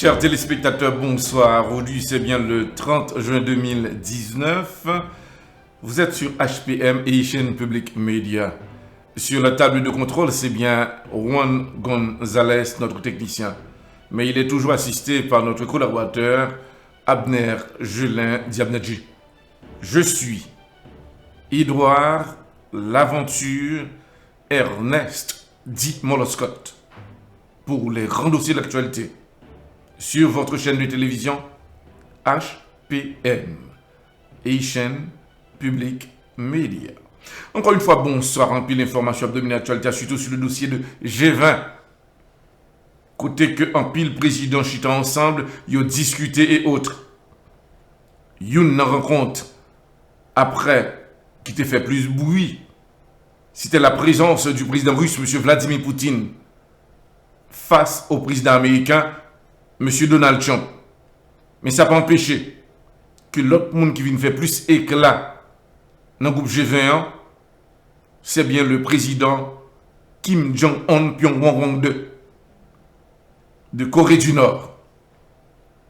Chers téléspectateurs, bonsoir. Aujourd'hui, c'est bien le 30 juin 2019. Vous êtes sur HPM et Haitian Public Media. Sur la table de contrôle, c'est bien Juan Gonzalez, notre technicien. Mais il est toujours assisté par notre collaborateur, Abner Jelin Diabnedji. Je suis Edouard L'Aventure Ernest dit Moloscott pour les grands dossiers de l'actualité sur votre chaîne de télévision HPM, Haitian Public Media. Encore une fois, bonsoir, rempli l'information abdominale actualité, surtout sur le dossier de G20. Côté que en pile président chita ensemble, ils ont discuté et autres. Une rencontre après qui t'a fait plus bruit, c'était la présence du président russe, M. Vladimir Poutine, face au président américain, M. Donald Trump. Mais ça n'a pas empêché que l'autre monde qui vient faire plus éclat dans le groupe G20, c'est bien le président Kim Jong-un Pyongyang II de Corée du Nord.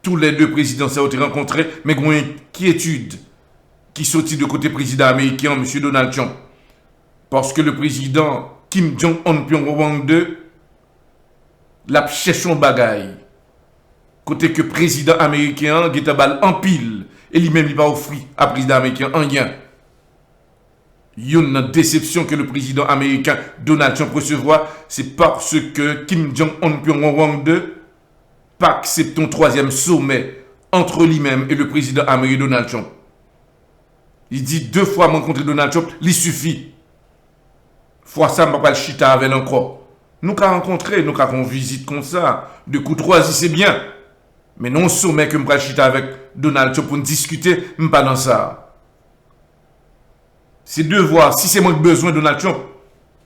Tous les deux présidents s'ont été rencontrés, mais il y a une inquiétude qui sortit de côté président américain, M. Donald Trump. Parce que le président Kim Jong-un Pyongyang II l'a cherché un bagaille. Côté que président américain qui est balle en pile et lui-même il va offrir à président américain un gain. Il y a une déception que le président américain Donald Trump recevra, c'est parce que Kim Jong-un Pyongyang II pas accepté un troisième sommet entre lui-même et le président américain Donald Trump. Il dit 2 fois rencontrer Donald Trump, il suffit. Fois ça, je ne vais pas le chita avec encore. Nous avons rencontré, nous avons visite comme ça, de courtoisie, c'est bien. Mais non sommet que je vais chita avec Donald Trump pour discuter, je ne pas dans ça. C'est 2 voix. Si c'est moi qui ai besoin de Donald Trump,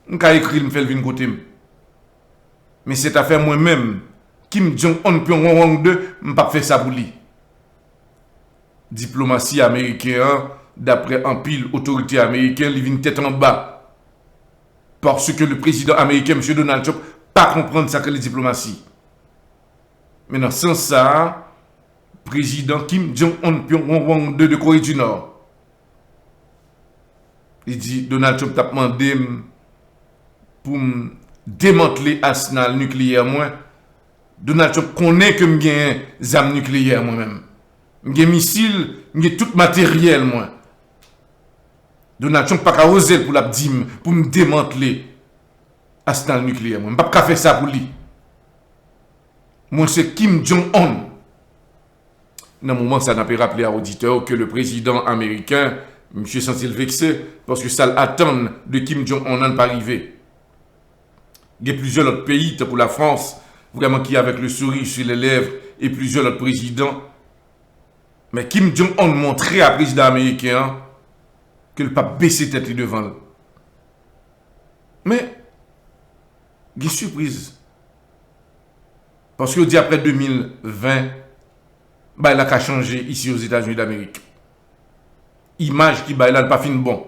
je vais écrire, je vais faire le côté. Mais cette affaire moi-même, Kim Jong-un Pyongyang II, je ne vais pas faire ça pour lui. Diplomatie américaine, d'après un pile autorité américaine, il vient tête en bas. Parce que le président américain, M. Donald Trump, pas comprendre ça que la diplomatie. Maintenant, sans ça, président Kim Jong-un Pyongyang II de Corée du Nord, il dit, Donald Trump t'a demandé pour démanteler l'arsenal nucléaire moi. Donald Trump connaît que j'ai des armes nucléaires moi-même. J'ai missiles, j'ai tout matériel moi. Donald Trump n'a pas osé pour la dîme, pour me démanteler l'arsenal nucléaire. Je ne peux pas faire ça pour lui. Moi, c'est Kim Jong-un. Dans le moment, ça n'a pas rappelé à l'auditeur que le président américain, M. Sentil vexé, parce que ça l'attend de Kim Jong-un n'a pas arrivé. Il y a plusieurs autres pays, pour la France, vraiment qui avec le sourire sur les lèvres, et plusieurs autres présidents. Mais Kim Jong-un montrait à président américain que le pape baissait tête devant. Mais, il y a une surprise. Parce que dit après 2020, bah, il a changé ici aux États-Unis d'Amérique. Image qui bah, n'a pas fini bon.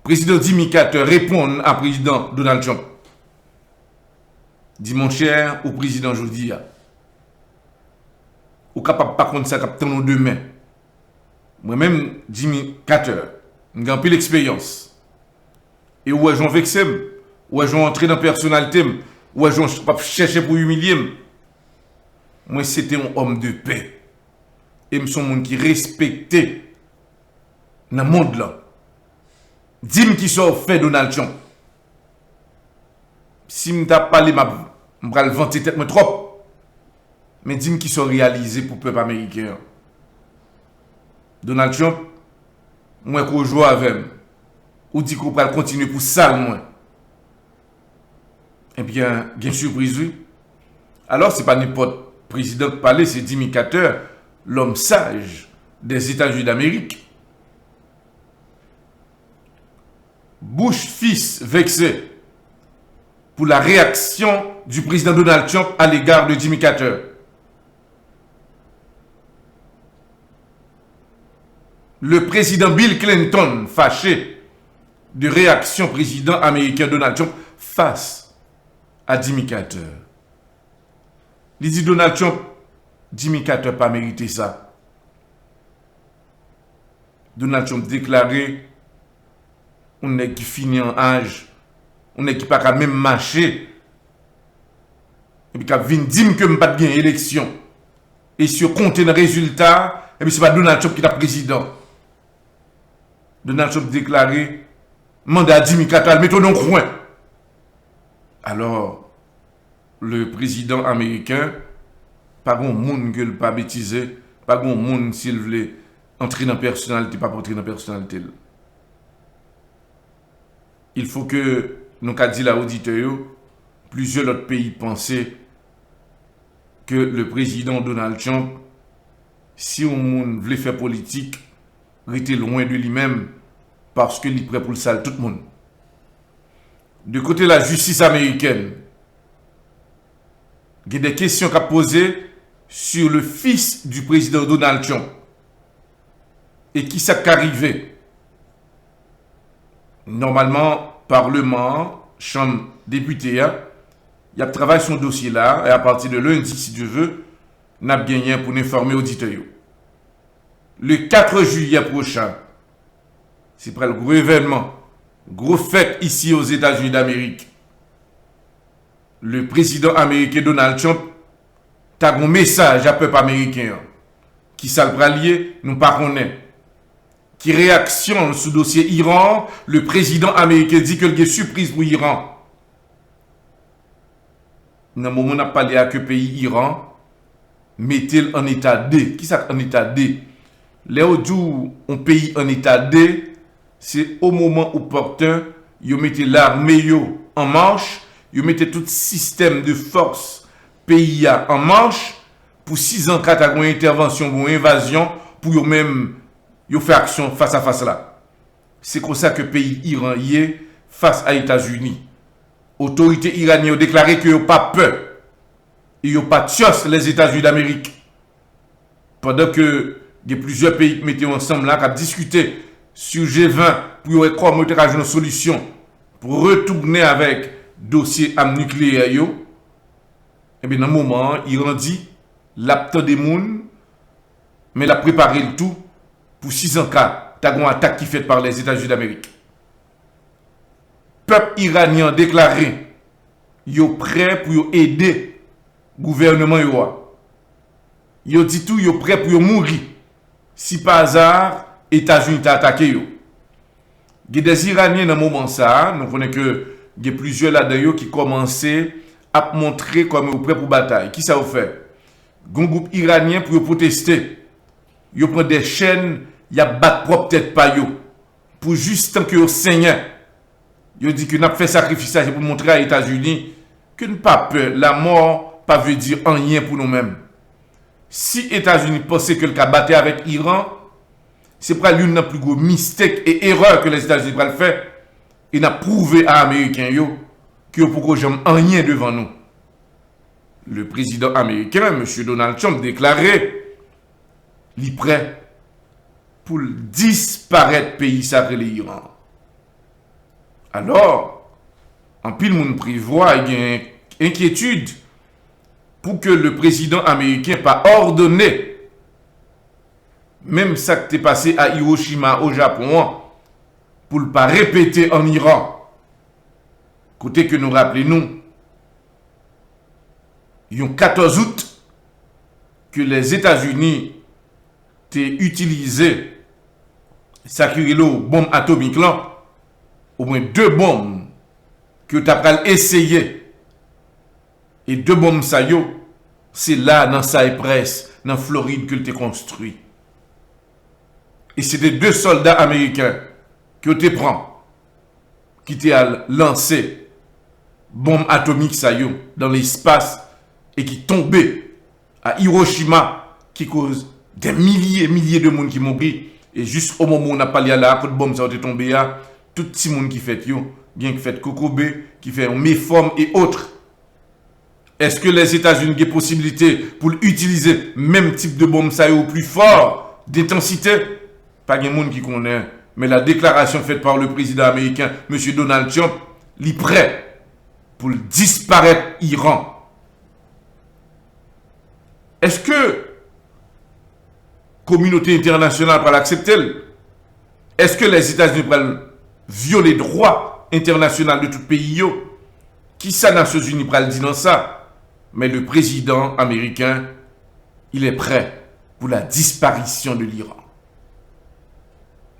Président Jimmy Carter répond à président Donald Trump. Dit mon cher au président aujourd'hui, ou capable pas contre ça captain nos 2 mains. Moi-même, Jimmy Carter, j'ai un peu l'expérience. Et où est-ce que je vexé, où est-ce que je entré dans la personnalité, où est-ce que je pas chercher pour humilier. Moi, c'était un homme de paix. Et je suis un monde qui respectait dans le monde là. Dis-moi qui sont fait Donald Trump. Si je t'ai parlé, je vais le vanter tête trop. Mais dis-moi qui sont réalisés pour le peuple américain. Donald Trump, moi qu'on joue avec lui, ou dit qu'on va continuer pour ça, moi. Eh bien, il y a une surprise, oui. Alors, ce n'est pas n'importe président qui parle, c'est Jimmy Carter, l'homme sage des États-Unis d'Amérique. Bush fils vexé pour la réaction du président Donald Trump à l'égard de Jimmy Carter. Le président Bill Clinton fâché de réaction président américain Donald Trump face à Jimmy Carter. Il dit Donald Trump, Jimmy Carter pas mérité ça. Donald Trump déclaré, on est qui finit en âge, on est qui pas même marcher. Et puis, quand vient dire que je n'ai pas de gain élection, et sur compter le résultat, et puis ce n'est pas Donald Trump qui est président. Donald Trump déclaré, mandat Jimmy Carter, mettons dans le coin. Alors, le président américain, pas grand monde que le pas bêtiser, pas grand monde s'il voulait entrer dans la personnalité, pas entrer dans la personnalité. Il faut que nous dit la auditeur, plusieurs autres pays pensaient que le président Donald Trump, si on voulait faire politique, était loin de lui-même parce qu'il est prêt pour le saler tout le monde. De côté de la justice américaine, il y a des questions à poser sur le fils du président Donald Trump. Et qui s'est arrivé? Normalement, Parlement, Chambre députée, il y a travaillé sur ce dossier là, et à partir de lundi, si Dieu veut, nous avons gagné pour informer l'auditorat. Le 4 juillet prochain, c'est pour le gros événement, gros fête ici aux États-Unis d'Amérique. Le président américain Donald Trump a un message à peuple américain qui s'est lié, nous ne connaissons pas. Qui réaction sur le dossier Iran, le président américain dit que il y a une surprise pour l'Iran. Dans le moment où on a parlé à que pays Iran, mettez-le en état D. Qui ça en état D? Les autres un pays en état D, c'est au moment opportun, vous mettez l'armée en marche, vous mettez tout système de force pays en marche, pour 6 ans, quand il y a une intervention ou une invasion, pour eux-mêmes faire action face à face là. C'est comme ça que le pays Iran y est face à les États-Unis. Autorités iraniennes ont déclaré qu'ils n'ont pas peur. Ils n'ont pas de chance les États-Unis d'Amérique. Pendant que il y a plusieurs pays qui mettent ensemble là, qui ont discuté sur G20 pour comment mettre une solution pour retourner avec dossier armes nucléaires. Et bien dans le moment, Iran dit l'apte des mouns, mais l'a préparé le tout pour 6 ans cas, t'as une attaque qui est faite par les États-Unis d'Amérique. Peuple iranien déclaré, yo prêt pour aider le gouvernement yo. Yo dit tout, yo prêt pour mourir. Si par hasard, États-Unis t'a attaqué yo. Il y a des Iraniens dans le moment ça, nous connaissons que il y a plusieurs là-dedans qui commençaient à montrer comme ils sont prêts pour bataille. Qui ça vous fait? Un groupe iranien pour protester. Ils prennent des chaînes, ils battent propre tête pas yo. Pour juste tant que yo saignent. Ils dit que nous avons fait sacrifice pour montrer aux États-Unis que nous pas peur. La mort pas veut dire rien pour nous-mêmes. Si les États-Unis pensaient que le cas battait avec l'Iran, c'est pas l'une des plus gros mystères et erreurs que les États-Unis vont faire. Il a prouvé à Américains que pourquoi j'aime rien devant nous. Le président américain, M. Donald Trump, déclaré qu'il est prêt pour disparaître pays sacré l'Iran. Alors, en pile monde prévoit, il y a une inquiétude pour que le président américain pas ordonné, même ça qui est passé à Hiroshima au Japon, pour ne pas répéter en Iran. Côté que nous rappelons, le 14 août, que les États-Unis ont utilisé ça qui est la bombe atomique là, au moins 2 bombes que tu as essayé. Et 2 bombes ça yo, c'est là dans Cypress, dans Floride que tu as construit. Et c'était 2 soldats américains que tu prends, qui t'ont lancé bombe atomique ça yo dans l'espace et qui tombaient à Hiroshima, qui cause des milliers et milliers de monde qui m'ont pris. Et juste au moment où on a parlé à la coup de bombe ça a tombé là, tout le monde qui fait yo, bien qui fait Kokobé, qui fait Méforme et autres. Est-ce que les États-Unis ont des possibilités pour utiliser même type de bombe ça au plus fort d'intensité? Pas de monde qui connaît. Mais la déclaration faite par le président américain, M. Donald Trump, il est prêt pour disparaître Iran. Est-ce que communauté internationale va l'accepter? Est-ce que les États-Unis vont violer les droits internationaux de tout pays? Qui ça, Nations Unies, va le dire dans ça? Mais le président américain, il est prêt pour la disparition de l'Iran.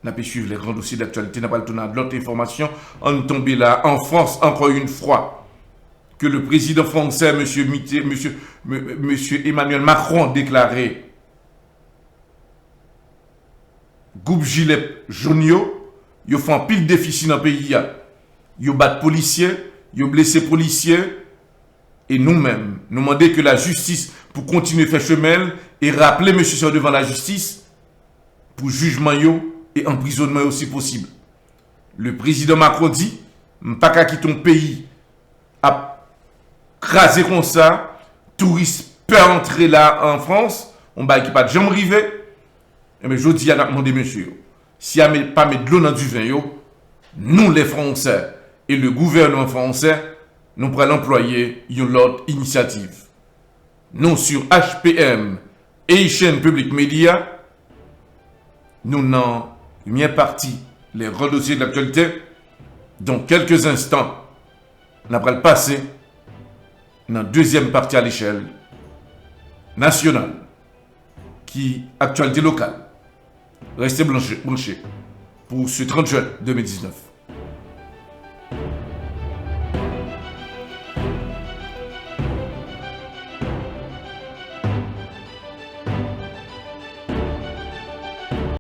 On peut suivre les grands dossiers d'actualité, n'a pas le tournant de l'autre information. On est tombé là, en France, encore une fois, que le président français, monsieur Emmanuel Macron, déclaré groupe gilet jaune, ils font pile déficit dans le pays. Ils battent policiers, ils blessé policiers. Et nous-mêmes, nous demandons que la justice, pour continuer à faire chemin, et rappeler monsieur sur devant la justice, pour jugement et emprisonnement aussi possible. Le président Macron dit, pas qu'à quitter ton pays, à craser comme ça, touristes peuvent entrer là en France, on va qui pas de jambes rivées. Mais je dis à demander monsieur, si a pas mettre de l'eau dans du vin, nous les Français et le gouvernement français, nous pourrons employer une autre initiative. Nous sur HPM, Haitian Public Media, nous n'en bien parti les grands dossiers de l'actualité. Dans quelques instants, nous allons passer dans la deuxième partie à l'échelle nationale, qui est actualité locale. Restez branchés pour ce 30 juin 2019.